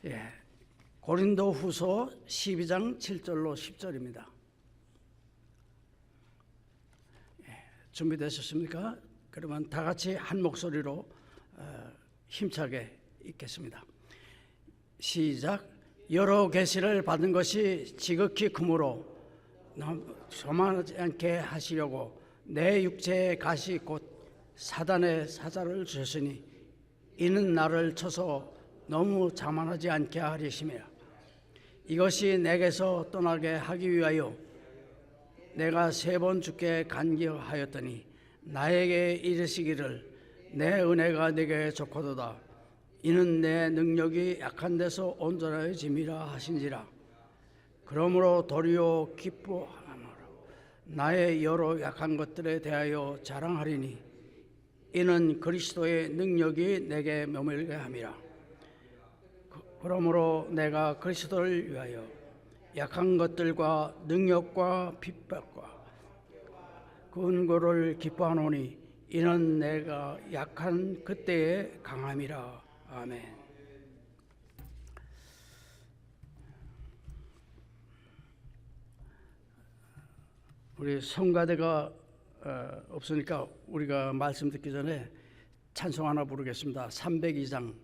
예, 고린도후서 12장 7절로 10절입니다. 준비되셨습니까? 그러면 다 같이 한 목소리로 힘차게 읽겠습니다. 시작. 여러 계시를 받은 것이 지극히 크므로 교만하지 않게 하시려고 내 육체의 가시 곧 사단의 사자를 주셨으니 이는 나를 쳐서 너무 자만하지 않게 하리심이라. 이것이 내게서 떠나게 하기 위하여 내가 3번 주께 간구하였더니 나에게 이르시기를 내 은혜가 내게 좋거도다. 이는 내 능력이 약한 데서 온전해짐이라 하신지라. 그러므로 도리어 기뻐하노라. 나의 여러 약한 것들에 대하여 자랑하리니 이는 그리스도의 능력이 내게 머물게 함이라. 그러므로 내가 그리스도를 위하여 약한 것들과 능력과 핍박과 근고를 기뻐하노니 이는 내가 약한 그때의 강함이라. 아멘. 우리 성가대가 없으니까 우리가 말씀 듣기 전에 찬송 하나 부르겠습니다. 302장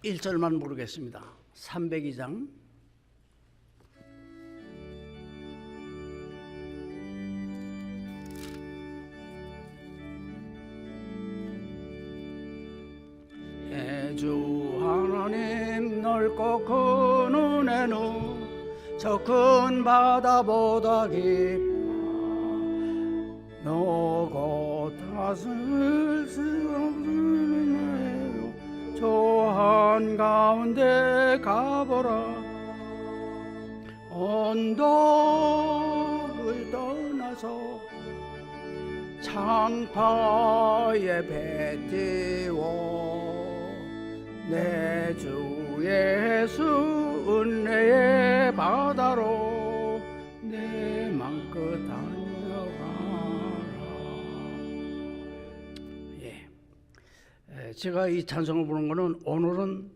1절만 부르겠습니다. 302장 주 하나님 넓고 큰 은혜는 저 큰 바다보다 깊어 너고 다스릴 수 없는 은혜요 저 한가운데 가보라. 언덕을 떠나서 창파에 배 띄워 내 주 예수 은혜의 바다로 내 맘껏 달려가라. 제가 이 찬송을 부른 거는 오늘은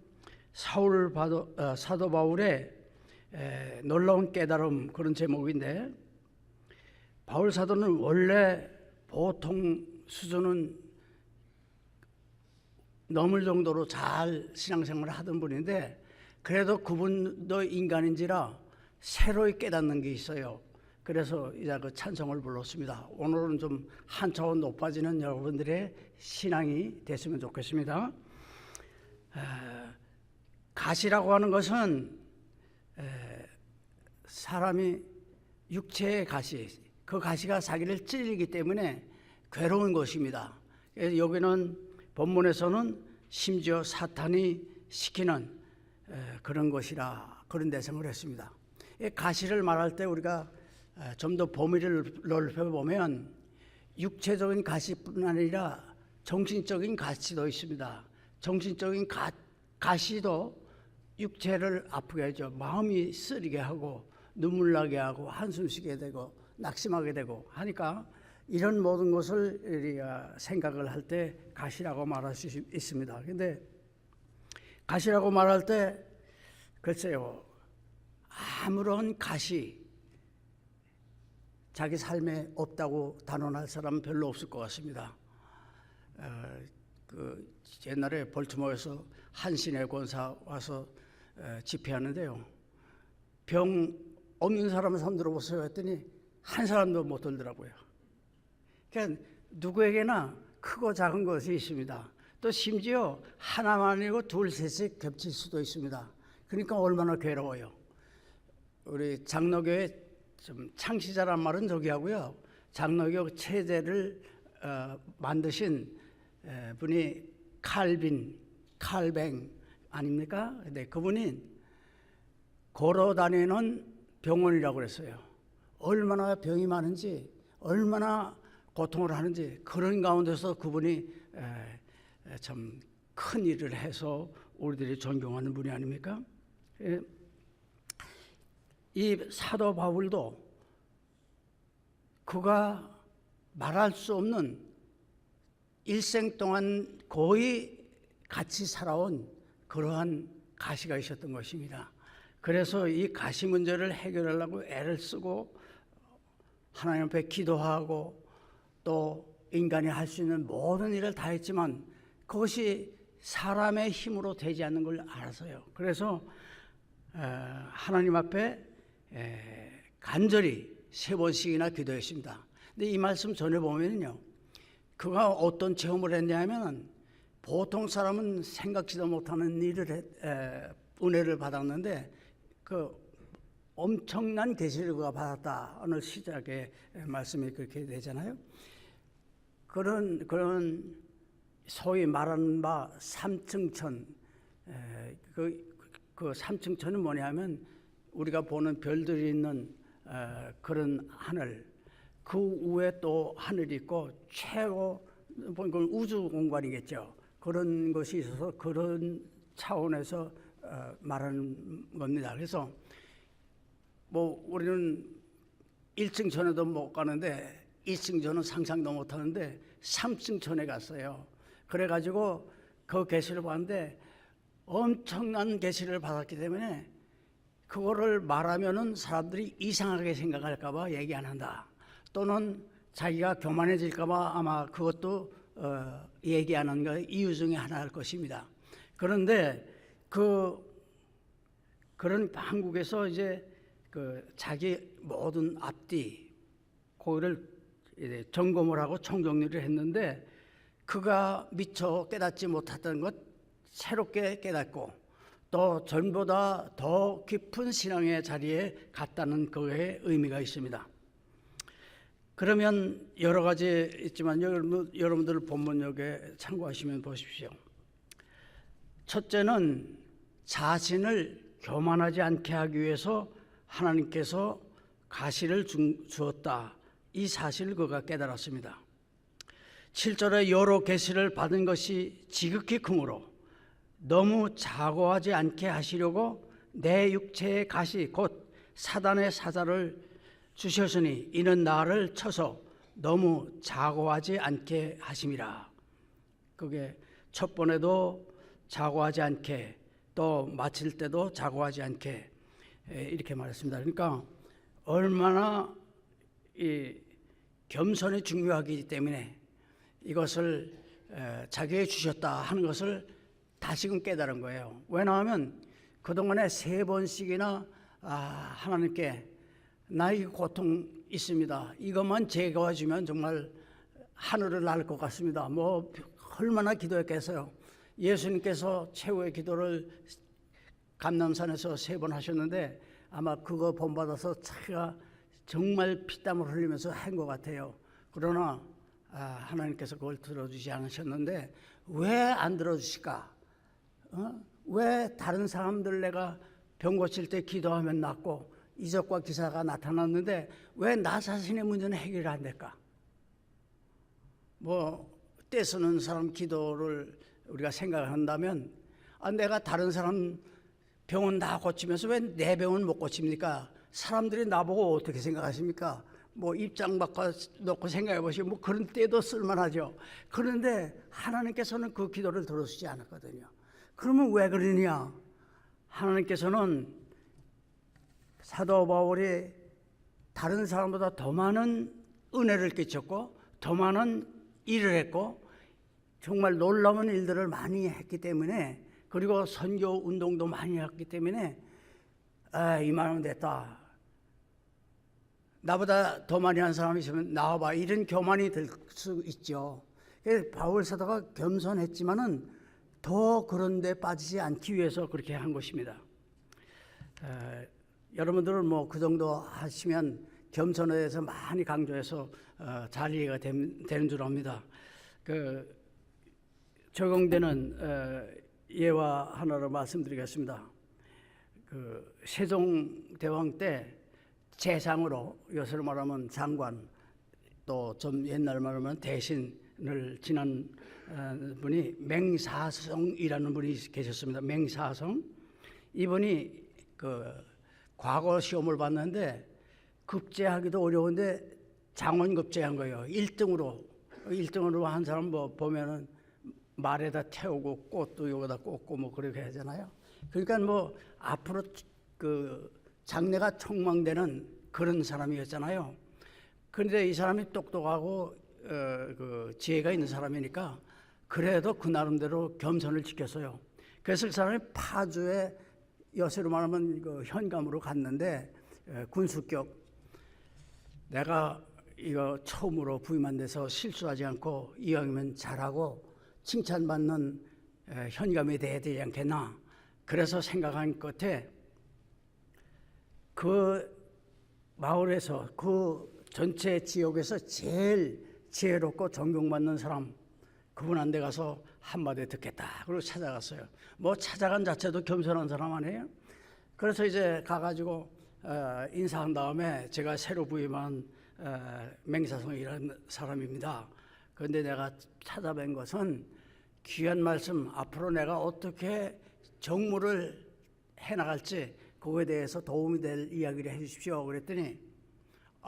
사도 바울의 놀라운 깨달음 그런 제목인데, 바울 사도는 원래 보통 수준은 넘을 정도로 잘 신앙생활을 하던 분인데, 그래도 그분도 인간인지라 새로이 깨닫는 게 있어요. 그래서 이제 그 찬송을 불렀습니다. 오늘은 좀 한 차원 높아지는 여러분들의 신앙이 됐으면 좋겠습니다. 가시라고 하는 것은 사람이 육체의 가시, 그 가시가 자기를 찔리기 때문에 괴로운 것입니다. 여기는 본문에서는 심지어 사탄이 시키는 그런 것이라 그런 대성을 했습니다. 가시를 말할 때 우리가 좀 더 범위를 넓혀보면 육체적인 가시뿐 아니라 정신적인 가시도 있습니다. 정신적인 가시도 육체를 아프게 하죠. 마음이 쓰리게 하고 눈물 나게 하고 한숨 쉬게 되고 낙심하게 되고 하니까 이런 모든 것을 우리가 생각을 할 때 가시라고 말할 수 있습니다. 그런데 가시라고 말할 때 글쎄요, 아무런 가시 자기 삶에 없다고 단언할 사람은 별로 없을 것 같습니다. 옛날에 볼티모어에서 한신의 권사 와서 집회하는데요, 병 없는 사람을 손 들어보세요 했더니 한 사람도 못 들더라고요. 그러니까 누구에게나 크고 작은 것이 있습니다. 또 심지어 하나만 아니고 둘, 셋이 겹칠 수도 있습니다. 그러니까 얼마나 괴로워요. 우리 장로교회 좀 창시자란 말은 저기 하고요, 장로교 체제를 만드신 분이 칼뱅 아닙니까? 근데 그분이 걸어 다니는 병원이라고 그랬어요. 얼마나 병이 많은지, 얼마나 고통을 하는지, 그런 가운데서 그분이 참 큰 일을 해서 우리들이 존경하는 분이 아닙니까? 이 사도 바울도 그가 말할 수 없는 일생 동안 거의 같이 살아온 그러한 가시가 있었던 것입니다. 그래서 이 가시 문제를 해결하려고 애를 쓰고 하나님 앞에 기도하고 또 인간이 할 수 있는 모든 일을 다 했지만 그것이 사람의 힘으로 되지 않는 걸 알아서요. 그래서 하나님 앞에 간절히 3번씩이나 기도했습니다. 근데 이 말씀 전에 보면요, 그가 어떤 체험을 했냐면 보통 사람은 생각지도 못하는 일을 은혜를 받았는데 그 엄청난 계시를 그가 받았다. 오늘 시작에 말씀이 그렇게 되잖아요. 그런 소위 말하는 바 삼층천, 그 삼층천은 뭐냐면 우리가 보는 별들이 있는 그런 하늘, 그 위에 또 하늘이 있고 최고 우주 공간이겠죠. 그런 것이 있어서 그런 차원에서 말하는 겁니다. 그래서 뭐 우리는 1층 전에도 못 가는데 2층 전은 상상도 못 하는데 3층 전에 갔어요. 그래가지고 그 계시를 봤는데 엄청난 계시를 받았기 때문에 그거를 말하면은 사람들이 이상하게 생각할까봐 얘기 안 한다. 또는 자기가 교만해질까봐 아마 그것도 얘기 안 하는 거 이유 중에 하나일 것입니다. 그런데 그런 한국에서 이제 자기 모든 앞뒤 거기를 점검을 하고 총정리를 했는데 그가 미처 깨닫지 못했던 것 새롭게 깨닫고 또 전보다 더 깊은 신앙의 자리에 갔다는 그의 의미가 있습니다. 그러면 여러 가지 있지만 여러분들 본문역에 참고하시면 보십시오. 첫째는 자신을 교만하지 않게 하기 위해서 하나님께서 가시를 주었다. 이 사실을 그가 깨달았습니다. 7절에 여러 계시를 받은 것이 지극히 크므로 너무 자고하지 않게 하시려고 내 육체의 가시 곧 사단의 사자를 주셨으니 이는 나를 쳐서 너무 자고하지 않게 하심이라. 그게 첫 번에도 자고하지 않게 또 마칠 때도 자고하지 않게 이렇게 말했습니다. 그러니까 얼마나 이 겸손이 중요하기 때문에 이것을 자기에게 주셨다 하는 것을 다시금 깨달은 거예요. 왜냐하면 그동안에 3번씩이나 하나님께 나에게 고통 있습니다. 이것만 제거해 주면 정말 하늘을 날 것 같습니다. 뭐 얼마나 기도했겠어요. 예수님께서 최후의 기도를 감람산에서 3번 하셨는데 아마 그거 본받아서 자기가 정말 피땀을 흘리면서 한 것 같아요. 그러나 하나님께서 그걸 들어주지 않으셨는데 왜 안 들어주실까? 왜 다른 사람들 내가 병 고칠 때 기도하면 낫고 이적과 기사가 나타났는데 왜 나 자신의 문제는 해결이 안 될까? 뭐 떼쓰는 사람 기도를 우리가 생각한다면 내가 다른 사람 병은 다 고치면서 왜 내 병은 못 고칩니까? 사람들이 나보고 어떻게 생각하십니까? 뭐 입장 바꿔놓고 생각해 보시면 뭐 그런 때도 쓸만하죠. 그런데 하나님께서는 그 기도를 들어주지 않았거든요. 그러면 왜 그러냐? 하나님께서는 사도 바울이 다른 사람보다 더 많은 은혜를 끼쳤고 더 많은 일을 했고 정말 놀라운 일들을 많이 했기 때문에 그리고 선교 운동도 많이 했기 때문에 이만하면 됐다. 나보다 더 많이 한 사람이 있으면 나와봐. 이런 교만이 들 수 있죠. 바울 사도가 겸손했지만은 더 그런 데 빠지지 않기 위해서 그렇게 한 것입니다. 여러분들은 뭐 그 정도 하시면 겸손에 대해서 많이 강조해서 잘 이해가 되는 줄 압니다. 적용되는 예화 하나로 말씀드리겠습니다. 세종대왕 때 재상으로 요새로 말하면 장관 또 좀 옛날 말하면 대신을 지난 분이 맹사성이라는 분이 계셨습니다. 맹사성 이분이 과거 시험을 봤는데 급제하기도 어려운데 장원급제한 거예요. 1등으로 한 사람 뭐 보면은 말에다 태우고 꽃도 여기다 꽂고 뭐 그렇게 하잖아요. 그러니까 뭐 앞으로 그 장래가 촉망되는 그런 사람이었잖아요. 그런데 이 사람이 똑똑하고 그 지혜가 있는 사람이니까 그래도 그 나름대로 겸손을 지켰어요. 그래서 그 사람이 파주에 요새로 말하면 그 현감으로 갔는데 군수격, 내가 이거 처음으로 부임한 데서 실수하지 않고 이왕이면 잘하고 칭찬받는 현감이 돼야 되지 않겠나. 그래서 생각한 끝에 그 마을에서 그 전체 지역에서 제일 지혜롭고 존경받는 사람, 그분한테 가서 한마디 듣겠다. 그리고 찾아갔어요. 뭐 찾아간 자체도 겸손한 사람 아니에요? 그래서 이제 가가지고 인사한 다음에 제가 새로 부임한 맹사성이라는 사람입니다. 그런데 내가 찾아뵌 것은 귀한 말씀, 앞으로 내가 어떻게 정무를 해나갈지 그거에 대해서 도움이 될 이야기를 해 주십시오. 그랬더니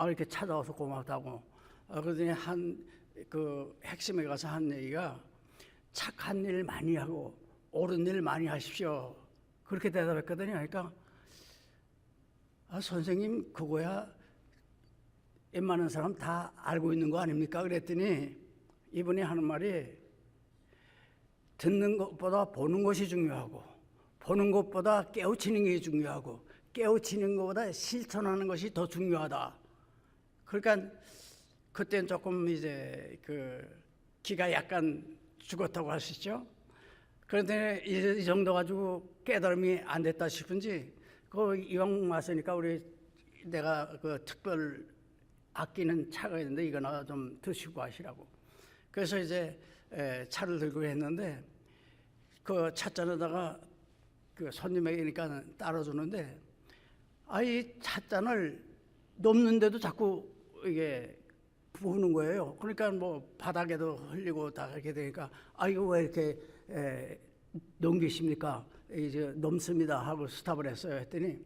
이렇게 찾아와서 고맙다고. 그러더니 그 핵심에 가서 한 얘기가 착한 일 많이 하고 옳은 일 많이 하십시오. 그렇게 대답했거든요. 그러니까 선생님 그거야 웬만한 사람 다 알고 있는 거 아닙니까? 그랬더니 이분이 하는 말이 듣는 것보다 보는 것이 중요하고 보는 것보다 깨우치는 게 중요하고 깨우치는 것보다 실천하는 것이 더 중요하다. 그러니까 그때는 조금 이제 그 기가 약간 죽었다고 할 수 있죠. 그런데 이 정도 가지고 깨달음이 안 됐다 싶은지 그 이왕 왔으니까 내가 그 특별 아끼는 차가 있는데 이거나 좀 드시고 하시라고. 그래서 이제 차를 들고 했는데 그 찻잔에다가 그 손님에게니까 따라주는데 이 찻잔을 넘는데도 자꾸 이게 부으는 거예요. 그러니까 뭐 바닥에도 흘리고 다 그렇게 되니까 이거 왜 이렇게 넘기십니까? 이제 넘습니다 하고 스탑을 했어요. 했더니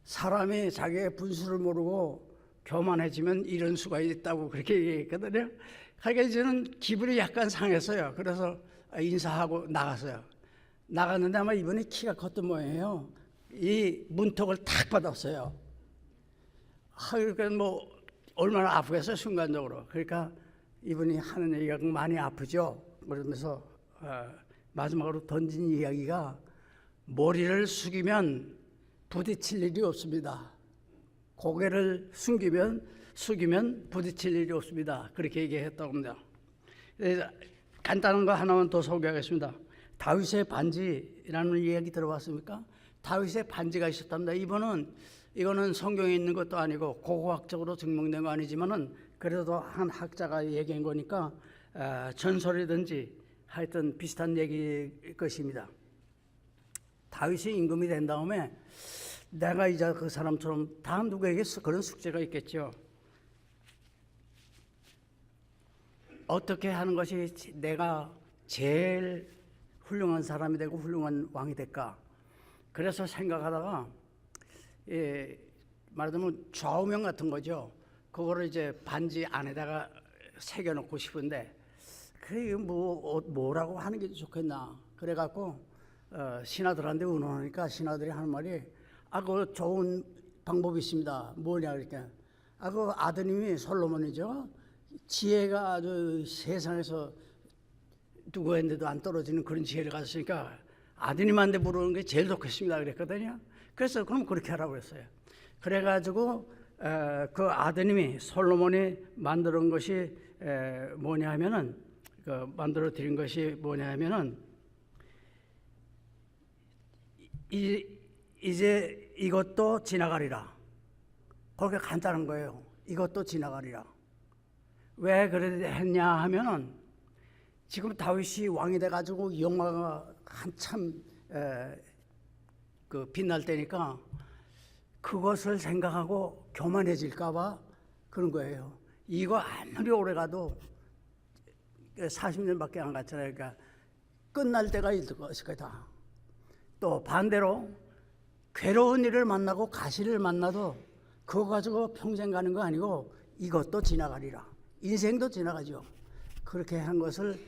사람이 자기의 분수를 모르고 교만해지면 이런 수가 있다고 그렇게 얘기했거든요. 그러니까 이제는 기분이 약간 상했어요. 그래서 인사하고 나갔어요. 나갔는데 아마 이분이 키가 컸던 모양이에요. 이 문턱을 탁 받았어요. 그러니까 뭐 얼마나 아프겠어요, 순간적으로. 그러니까 이분이 하는 얘기가 많이 아프죠. 그러면서 마지막으로 던진 이야기가 머리를 숙이면 부딪힐 일이 없습니다. 고개를 숙이면 부딪힐 일이 없습니다. 그렇게 얘기했다고 합니다. 간단한 거 하나만 더 소개하겠습니다. 다윗의 반지라는 이야기 들어봤습니까? 다윗의 반지가 있었답니다. 이거는 성경에 있는 것도 아니고 고고학적으로 증명된 거 아니지만은 그래도 한 학자가 얘기한 거니까 전설이든지 하여튼 비슷한 얘기일 것입니다. 다윗이 임금이 된 다음에 내가 이제 그 사람처럼 다 누구에게 그런 숙제가 있겠죠. 어떻게 하는 것이 내가 제일 훌륭한 사람이 되고 훌륭한 왕이 될까? 그래서 생각하다가 말하자면 좌우명 같은 거죠. 그거를 이제 반지 안에다가 새겨놓고 싶은데 그게 뭐라고 하는 게 좋겠나? 그래갖고 신하들한테 의논하니까 신하들이 하는 말이 그거 좋은 방법이 있습니다. 뭐냐 그러니까 그 아드님이 솔로몬이죠. 지혜가 아주 세상에서 누구한테도 안 떨어지는 그런 지혜를 가졌으니까 아드님한테 물어보는 게 제일 좋겠습니다 그랬거든요. 그래서 그럼 그렇게 하라고 했어요. 그래가지고 그 아드님이 솔로몬이 만들어 온 것이 뭐냐 하면은 만들어 드린 것이 뭐냐 하면은 이제 이것도 지나가리라. 그렇게 간단한 거예요. 이것도 지나가리라. 왜 그랬냐 하면은 지금 다윗이 왕이 돼가지고 영화가 한참 빛날 때니까 그것을 생각하고 교만해질까봐 그런 거예요. 이거 아무리 오래 가도 40년밖에 안 갔잖아요. 그러니까 끝날 때가 있을 거다. 또 반대로 괴로운 일을 만나고 가시를 만나도 그거 가지고 평생 가는 거 아니고 이것도 지나가리라. 인생도 지나가죠. 그렇게 한 것을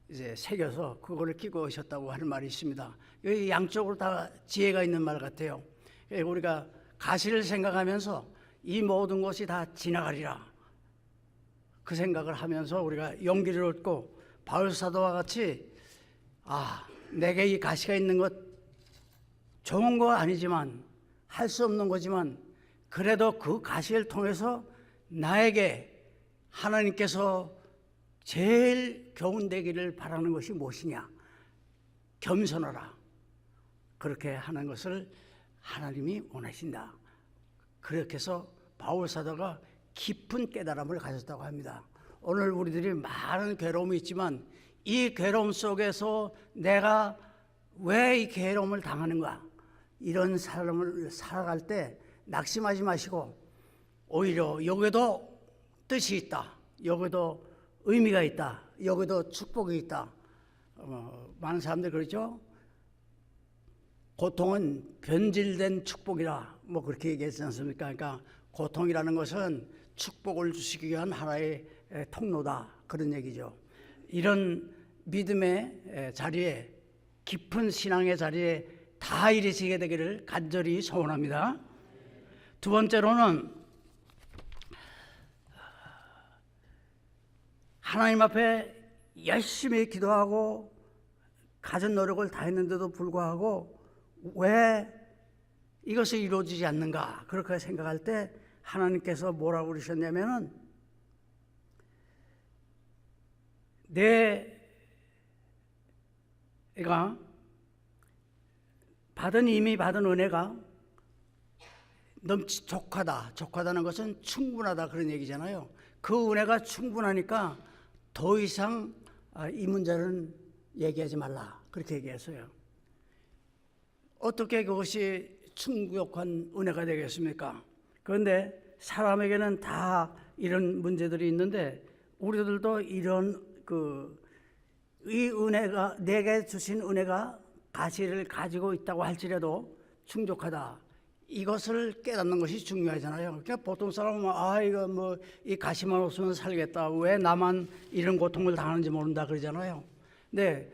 이제 새겨서 그거를 끼고 오셨다고 하는 말이 있습니다. 여기 양쪽으로 다 지혜가 있는 말 같아요. 우리가 가시를 생각하면서 이 모든 것이 다 지나가리라, 그 생각을 하면서 우리가 용기를 얻고 바울 사도와 같이 내게 이 가시가 있는 것 좋은 거 아니지만, 할 수 없는 거지만, 그래도 그 가시를 통해서 나에게 하나님께서 제일 교훈되기를 바라는 것이 무엇이냐? 겸손하라. 그렇게 하는 것을 하나님이 원하신다. 그렇게 해서 바울 사도가 깊은 깨달음을 가졌다고 합니다. 오늘 우리들이 많은 괴로움이 있지만 이 괴로움 속에서 내가 왜 이 괴로움을 당하는가? 이런 삶을 살아갈 때 낙심하지 마시고 오히려 여기도 뜻이 있다, 여기도 의미가 있다, 여기도 축복이 있다. 많은 사람들이 그러죠. 고통은 변질된 축복이라 그렇게 얘기하지 않습니까? 그러니까 고통이라는 것은 축복을 주시기 위한 하나의 통로다, 그런 얘기죠. 이런 믿음의 자리에, 깊은 신앙의 자리에 다 이르시게 되기를 간절히 소원합니다. 두 번째로는 하나님 앞에 열심히 기도하고 가진 노력을 다했는데도 불구하고 왜 이것이 이루어지지 않는가, 그렇게 생각할 때 하나님께서 뭐라고 그러셨냐면은, 내가 이미 받은 은혜가 족하다는 것은 충분하다, 그런 얘기잖아요. 그 은혜가 충분하니까 더 이상 이 문제는 얘기하지 말라, 그렇게 얘기했어요. 어떻게 그것이 충족한 은혜가 되겠습니까? 그런데 사람에게는 다 이런 문제들이 있는데, 우리들도 이런 이 은혜가, 내게 주신 은혜가 가시를 가지고 있다고 할지라도 충족하다, 이것을 깨닫는 것이 중요하잖아요. 그러니까 보통 사람은 이거 이 가시만 없으면 살겠다, 왜 나만 이런 고통을 당하는지 모른다, 그러잖아요. 근데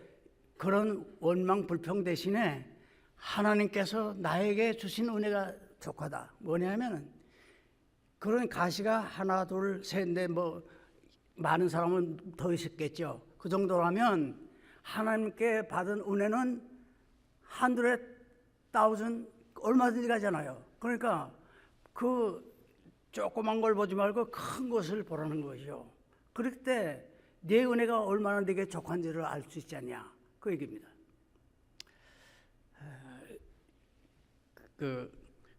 그런 원망 불평 대신에 하나님께서 나에게 주신 은혜가 족하다. 뭐냐면 그런 가시가 하나, 둘, 셋, 넷, 많은 사람은 더 있었겠죠. 그 정도라면 하나님께 받은 은혜는 100,000 얼마든지 가잖아요. 그러니까 그 조그만 걸 보지 말고 큰 것을 보라는 거죠. 그럴 때 내 은혜가 얼마나 내게 족한지를 알 수 있지 않냐, 그 얘기입니다.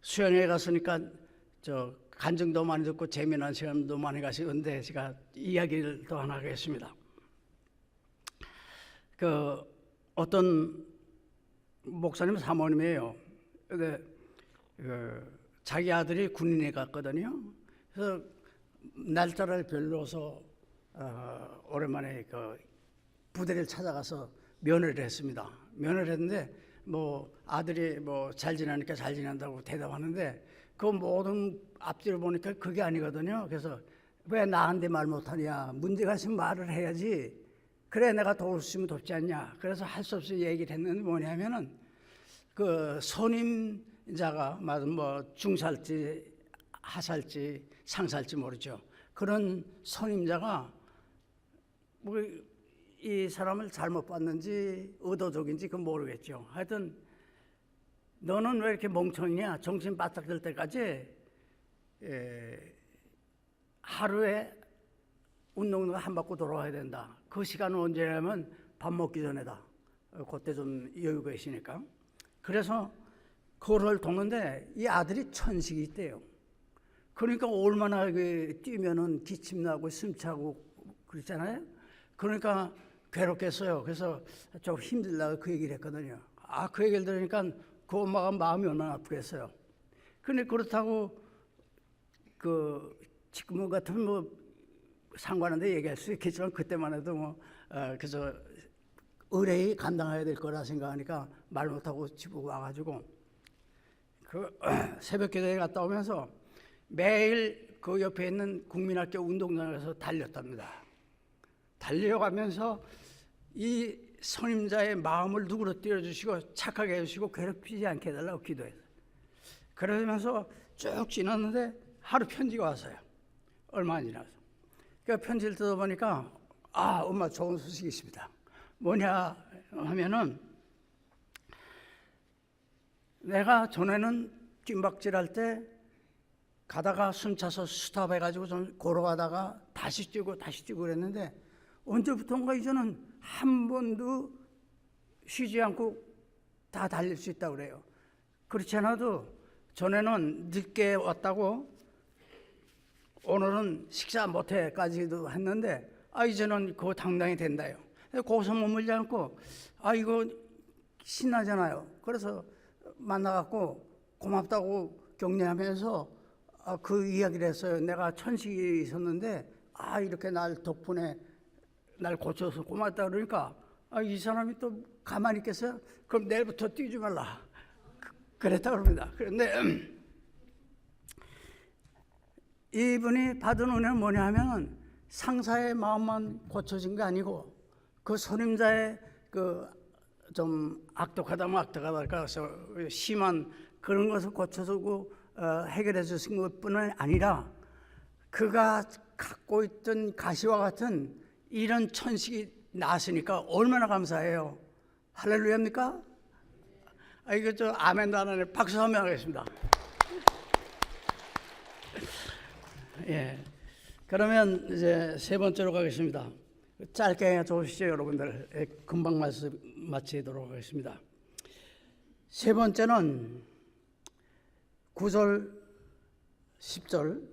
수영회 갔으니까 간증도 많이 듣고 재미난 시간도 많이 가시는데 제가 이야기를 또 하나 하겠습니다. 어떤 목사님 사모님이에요. 근데 자기 아들이 군인에 갔거든요. 그래서 날짜를 별로서 오랜만에 부대를 찾아가서 면회를 했습니다. 면회를 했는데 아들이 잘 지내니까 잘 지낸다고 대답하는데 그 모든 앞뒤를 보니까 그게 아니거든요. 그래서 왜 나한테 말 못하냐, 문제가 있으면 말을 해야지, 그래 내가 도울 수 있으면 돕지 않냐. 그래서 할 수 없이 얘기를 했는데 뭐냐면은 선임자가 중살지 하살지 상살지 모르죠. 그런 선임자가 이 사람을 잘못 봤는지 의도적인지 그건 모르겠죠. 하여튼 너는 왜 이렇게 멍청이냐, 정신 바짝 들 때까지 하루에 운동도 한 바퀴 돌아와야 된다. 그 시간은 언제냐면 밥 먹기 전에다. 그때 좀 여유가 있으니까. 그래서 그걸 도는데 이 아들이 천식이 있대요. 그러니까 얼마나 뛰면은 기침 나고 숨차고 그랬잖아요. 그러니까 괴롭겠어요. 그래서 좀 힘들다고 그 얘기를 했거든요. 그 얘기를 들으니까 그 엄마가 마음이 얼마나 아프겠어요. 근데 그렇다고 지금 같으면 상관한데 얘기할 수 있겠지만 그때만 해도 그래서 의뢰이 감당해야 될 거라 생각하니까 말 못하고 집에 와가지고 새벽 기도에 갔다 오면서 매일 그 옆에 있는 국민학교 운동장에서 달렸답니다. 달려가면서 이 선임자의 마음을 누그러뜨려 주시고 착하게 해주시고 괴롭히지 않게 해달라고 기도했어요. 그러면서 쭉 지났는데 하루 편지가 왔어요. 얼마 안 지나서. 그 편지를 뜯어보니까 엄마 좋은 소식이 있습니다. 뭐냐 하면은 내가 전에는 뜀박질할 때 가다가 숨차서 스탑해가지고 좀 걸어가다가 다시 뛰고 그랬는데 언제부턴가 이제는 한 번도 쉬지 않고 다 달릴 수 있다고 그래요. 그렇지 않아도 전에는 늦게 왔다고 오늘은 식사 못해까지도 했는데 이제는 그거 당당히 된다요. 거기서 머물지 않고 이거 신나잖아요. 그래서 만나갖고 고맙다고 격려하면서 그 이야기를 했어요. 내가 천식이 있었는데 이렇게 날 덕분에 날 고쳐서 고맙다 그러니까 이 사람이 또 가만히 있겠어요? 그럼 내일부터 뛰지 말라 그랬다 그럽니다. 그런데 이분이 받은 은혜는 뭐냐 하면 상사의 마음만 고쳐진 게 아니고 그 선임자의 그 좀 악독하다면 악독하다 해서 심한 그런 것을 고쳐주고 해결해 주신 것뿐만 아니라 그가 갖고 있던 가시와 같은 이런 천식이 나왔으니까 얼마나 감사해요. 할렐루야입니까? 이거 저 아멘도 안 하네. 박수 한번 하겠습니다. 예. 그러면 이제 세 번째로 가겠습니다. 짧게 좋으시죠, 여러분들? 금방 마치도록 하겠습니다. 세 번째는 9절, 10절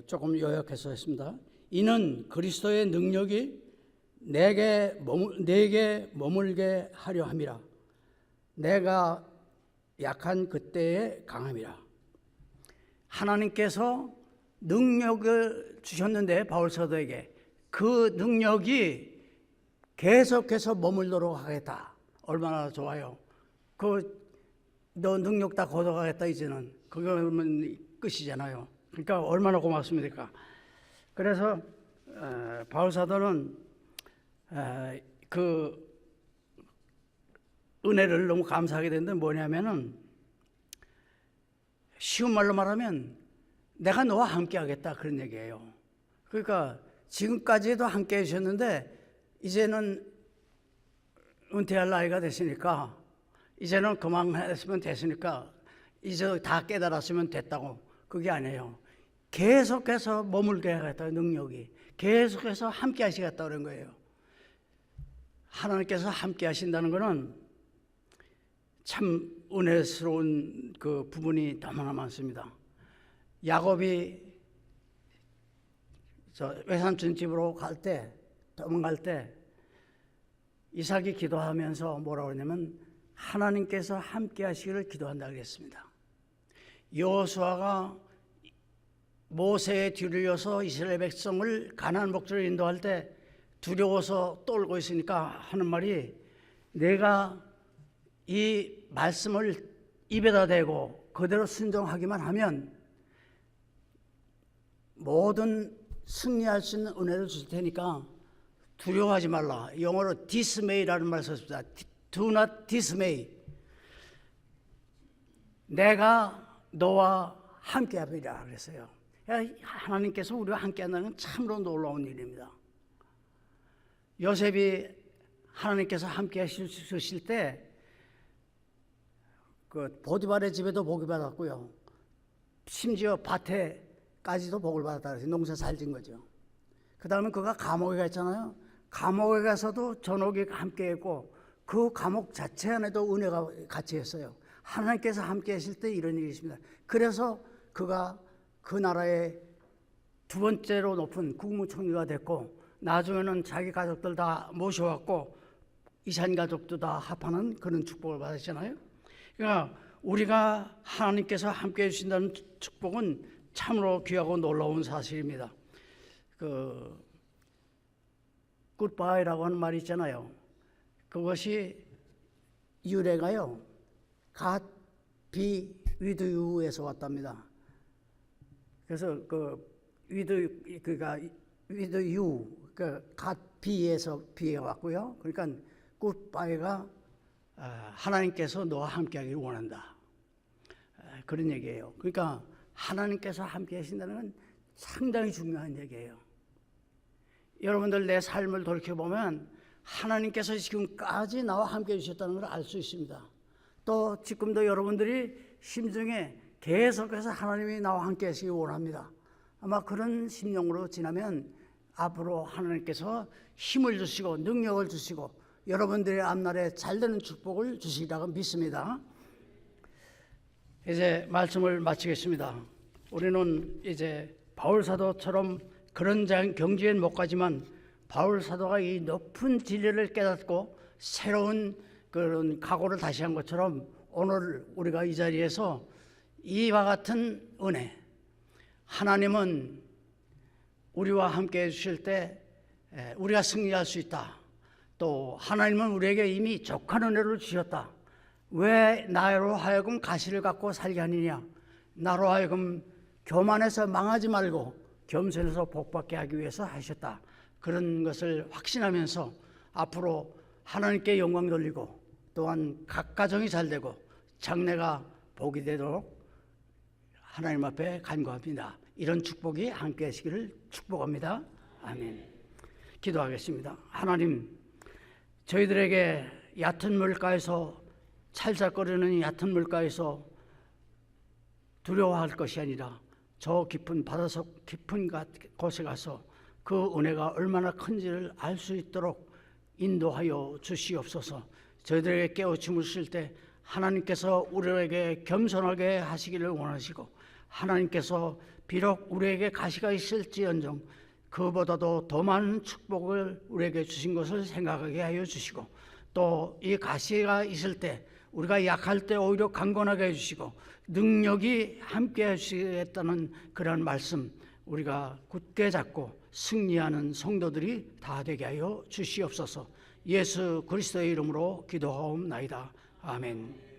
조금 요약해서 했습니다. 이는 그리스도의 능력이 내게 머물게 하려 함이라. 내가 약한 그때의 강함이라. 하나님께서 능력을 주셨는데 바울 사도에게 그 능력이 계속해서 머물도록 하겠다. 얼마나 좋아요. 너 능력 다 걷어가겠다 이제는. 그거면 끝이잖아요. 그러니까 얼마나 고맙습니까? 그래서 바울 사도는 그 은혜를 너무 감사하게 되는데 뭐냐면은 쉬운 말로 말하면 내가 너와 함께 하겠다 그런 얘기예요. 그러니까 지금까지도 함께 해주셨는데 이제는 은퇴할 나이가 됐으니까 이제는 그만했으면 됐으니까 이제 다 깨달았으면 됐다고 그게 아니에요. 계속해서 머물게 하겠다. 능력이 계속해서 함께 하시겠다 그런 거예요. 하나님께서 함께 하신다는 것은 참 은혜스러운 그 부분이 너무나 많습니다. 야곱이 저 외삼촌 집으로 도망갈 때 이삭이 기도하면서 뭐라고 그러냐면 하나님께서 함께 하시기를 기도한다 그랬습니다. 여호수아가 모세의 뒤를 이어서 이스라엘 백성을 가나안 복지로 인도할 때 두려워서 떨고 있으니까 하는 말이 내가 이 말씀을 입에다 대고 그대로 순종하기만 하면 모든 승리할 수 있는 은혜를 줄 테니까 두려워하지 말라. 영어로 dismay라는 말을 썼습니다. Do not dismay. 내가 너와 함께 하리라 그랬어요. 하나님께서 우리와 함께 한다는 건 참으로 놀라운 일입니다. 요셉이 하나님께서 함께 하실 때 그 보디발의 집에도 복이 받았고요. 심지어 밭에까지도 복을 받았다 그래서 농사 잘 진 거죠. 그 다음에 그가 감옥에 갔잖아요. 감옥에 가서도 전옥이 함께 했고 그 감옥 자체 안에도 은혜가 같이 했어요. 하나님께서 함께 하실 때 이런 일이 있습니다. 그래서 그가 그 나라의 두 번째로 높은 국무총리가 됐고 나중에는 자기 가족들 다 모셔왔고 이산 가족도 다 합하는 그런 축복을 받았잖아요. 그러니까 우리가 하나님께서 함께 해주신다는 축복은 참으로 귀하고 놀라운 사실입니다. 굿바이라고 하는 말이 있잖아요. 그것이 유래가요. God be with you에서 왔답니다. 그래서 with you 갓 비에서 비가 왔고요. 그러니까 굿바이가 하나님께서 너와 함께하기를 원한다. 그런 얘기예요. 그러니까 하나님께서 함께 하신다는 건 상당히 중요한 얘기예요. 여러분들 내 삶을 돌이켜보면 하나님께서 지금까지 나와 함께 해주셨다는 걸 알 수 있습니다. 또 지금도 여러분들이 심중에 계속해서 하나님이 나와 함께 하시기 원합니다. 아마 그런 심령으로 지나면 앞으로 하나님께서 힘을 주시고 능력을 주시고 여러분들의 앞날에 잘되는 축복을 주시리라고 믿습니다. 이제 말씀을 마치겠습니다. 우리는 이제 바울사도처럼 그런 경지엔 못 가지만 바울사도가 이 높은 진리를 깨닫고 새로운 그런 각오를 다시 한 것처럼 오늘 우리가 이 자리에서 이와 같은 은혜, 하나님은 우리와 함께 해주실 때 우리가 승리할 수 있다. 또 하나님은 우리에게 이미 족한 은혜를 주셨다. 왜 나로 하여금 가시를 갖고 살게 하느냐? 나로 하여금 교만해서 망하지 말고 겸손해서 복받게 하기 위해서 하셨다. 그런 것을 확신하면서 앞으로 하나님께 영광 돌리고 또한 각 가정이 잘되고 장래가 복이 되도록 하나님 앞에 간구합니다. 이런 축복이 함께 하시기를 축복합니다. 아멘. 기도하겠습니다. 하나님, 저희들에게 얕은 물가에서 찰싹거리는 얕은 물가에서 두려워할 것이 아니라 저 깊은 바다속 깊은 곳에 가서 그 은혜가 얼마나 큰지를 알 수 있도록 인도하여 주시옵소서. 저희들에게 깨우침을 주실 때 하나님께서 우리에게 겸손하게 하시기를 원하시고 하나님께서 비록 우리에게 가시가 있을지언정 그보다도 더 많은 축복을 우리에게 주신 것을 생각하게 하여 주시고 또 이 가시가 있을 때 우리가 약할 때 오히려 강건하게 해주시고 능력이 함께 해주시겠다는 그런 말씀 우리가 굳게 잡고 승리하는 성도들이 다 되게 하여 주시옵소서. 예수 그리스도의 이름으로 기도하옵나이다. 아멘.